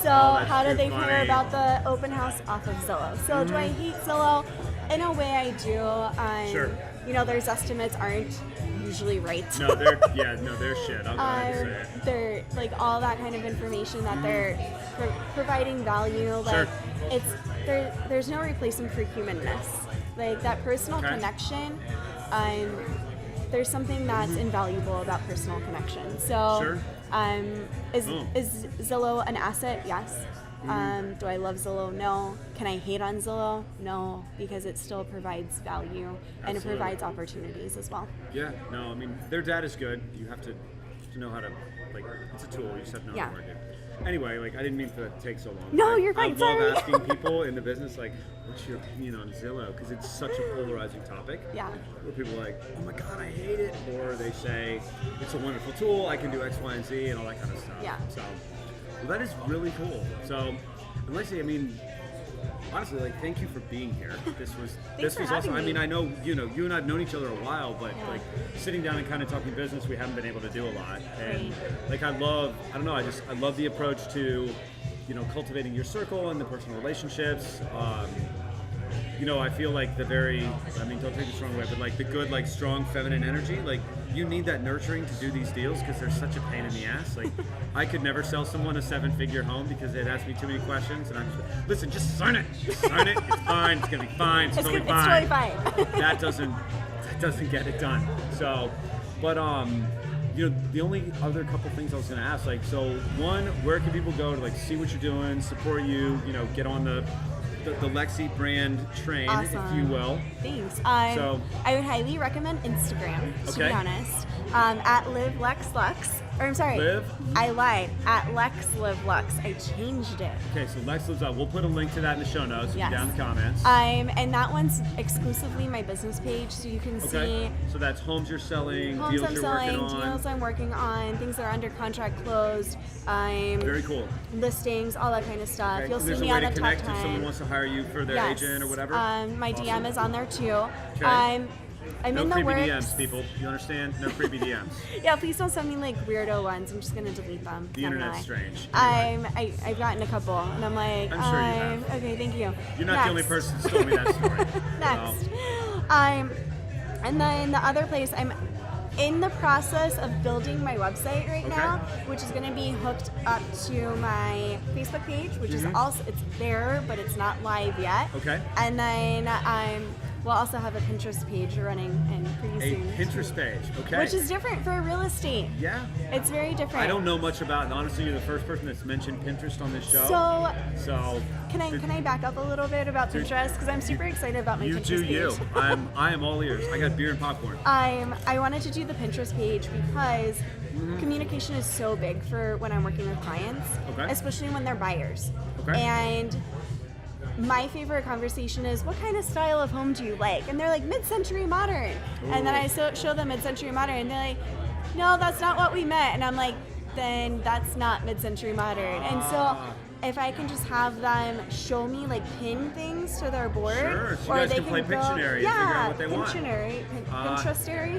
So how do they hear about the open house? Off of Zillow. So do I hate Zillow? In a way I do.
Sure.
You know, their estimates aren't usually right.
No, they're shit. I'll go ahead and say it.
They're like all that kind of information that they're providing value. Like there's no replacement for humanness. Like that personal connection. There's something that's invaluable about personal connection. So, is Zillow an asset? Yes. Do I love Zillow? No. Can I hate on Zillow? No, because it still provides value and it provides opportunities as well.
Yeah, no, I mean, their data is good. You have to know how to, like, it's a tool. You just have to know how to work it. Anyway, like, I didn't mean for that to take so long.
No, you're fine.
I love asking people in the business, like, what's your opinion on Zillow? Because it's such a polarizing topic.
Yeah.
Where people are like, oh my God, I hate it. Or they say, it's a wonderful tool. I can do X, Y, and Z and all that kind of stuff.
Yeah.
So, well, that is really cool. So, and Lexy, I mean, honestly, like, thank you for being here. This was awesome. I mean, I know, you and I've known each other a while, but like sitting down and kind of talking business, we haven't been able to do a lot. And like, I love the approach to, cultivating your circle and the personal relationships. I feel like don't take this the wrong way, but like the good, like strong feminine energy, like you need that nurturing to do these deals because they're such a pain in the ass. Like I could never sell someone a 7-figure home because they'd ask me too many questions and I'm just, listen, just sign it. Just sign it. It's fine. It's going to be fine. It's totally fine.
It's totally fine.
That doesn't get it done. So, but the only other couple things I was going to ask, like, so one, where can people go to like see what you're doing, support you, get on the Lexy brand train, if you will.
Thanks. I would highly recommend Instagram, to be honest. At LiveLexLux. Or I'm sorry.
Live?
I lied. At LexLiveLux. I changed it.
Okay, so Lex Lives Up. We'll put a link to that in the show notes. Yes. Down in the comments.
And that one's exclusively my business page, so you can see.
So that's homes you're selling,
deals I'm working on, things that are under contract closed. Very
cool.
Listings, all that kind of stuff.
Okay.
You'll see
There's
me
a way
on
to
the
connect
top
if
10.
someone wants to hire you for their agent or whatever.
My DM is on there too.
Okay.
I'm
no
in the
creepy
works.
DMs, people. You understand? No creepy DMs.
Yeah, please don't send me like weirdo ones. I'm just gonna delete them.
The internet's strange.
Anyway. I've gotten a couple, and I'm like,
I'm sure you have.
Okay, thank you.
You're not the only person who told me that story.
Next. And then the other place, I'm in the process of building my website right now, which is going to be hooked up to my Facebook page, which is also, it's there, but it's not live yet.
Okay.
And then we'll also have a Pinterest page running and pretty soon.
A Pinterest page, okay.
Which is different for real estate.
Yeah.
It's very different.
I don't know much about it, and honestly, you're the first person that's mentioned Pinterest on this show. So
can I back up a little bit about Pinterest? Because I'm super excited about my Pinterest page.
You do you. I am all ears. I got beer and popcorn.
I wanted to do the Pinterest page because communication is so big for when I'm working with clients, especially when they're buyers.
Okay.
And my favorite conversation is, what kind of style of home do you like? And they're like, mid-century modern. Ooh. And then I show them mid-century modern, and they're like, no, that's not what we meant. And I'm like, then that's not mid-century modern. And so if I can just have them show me, like, pin things to their board.
Sure, so you guys can play Pictionary and figure out what they want.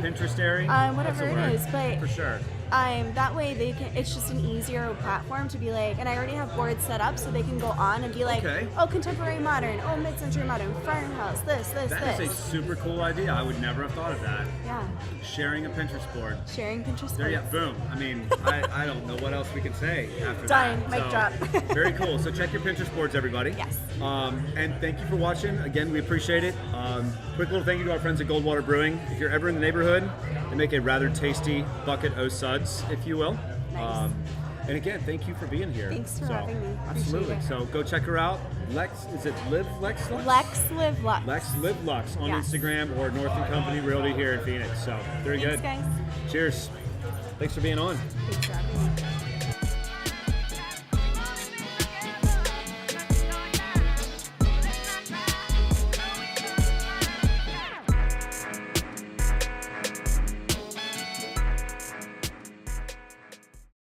Pinterest-ary, whatever it is. But
for sure.
That way they can. It's just an easier platform to be like, and I already have boards set up so they can go on and be like, oh, contemporary modern, oh, mid-century modern, farmhouse, this.
That is a super cool idea. I would never have thought of that.
Yeah.
Sharing a Pinterest board.
Sharing Pinterest boards.
There, yeah, boom. I mean, I don't know what else we can say after
Done.
that.
Mic drop.
Very cool. So check your Pinterest boards, everybody.
Yes.
And thank you for watching. Again, we appreciate it. Quick little thank you to our friends at Goldwater Brewing. If you're ever in the neighborhood, they make a rather tasty bucket o' suds, if you will.
Nice.
And again, thank you for being here.
Thanks for having me.
Absolutely. So go check her out. Is it Lex Lux?
Lex Live Lux.
Lex Live Lux on Instagram or North and Company Realty here in Phoenix. So very good.
Thanks, guys.
Cheers. Thanks for being on.
Thanks for having me.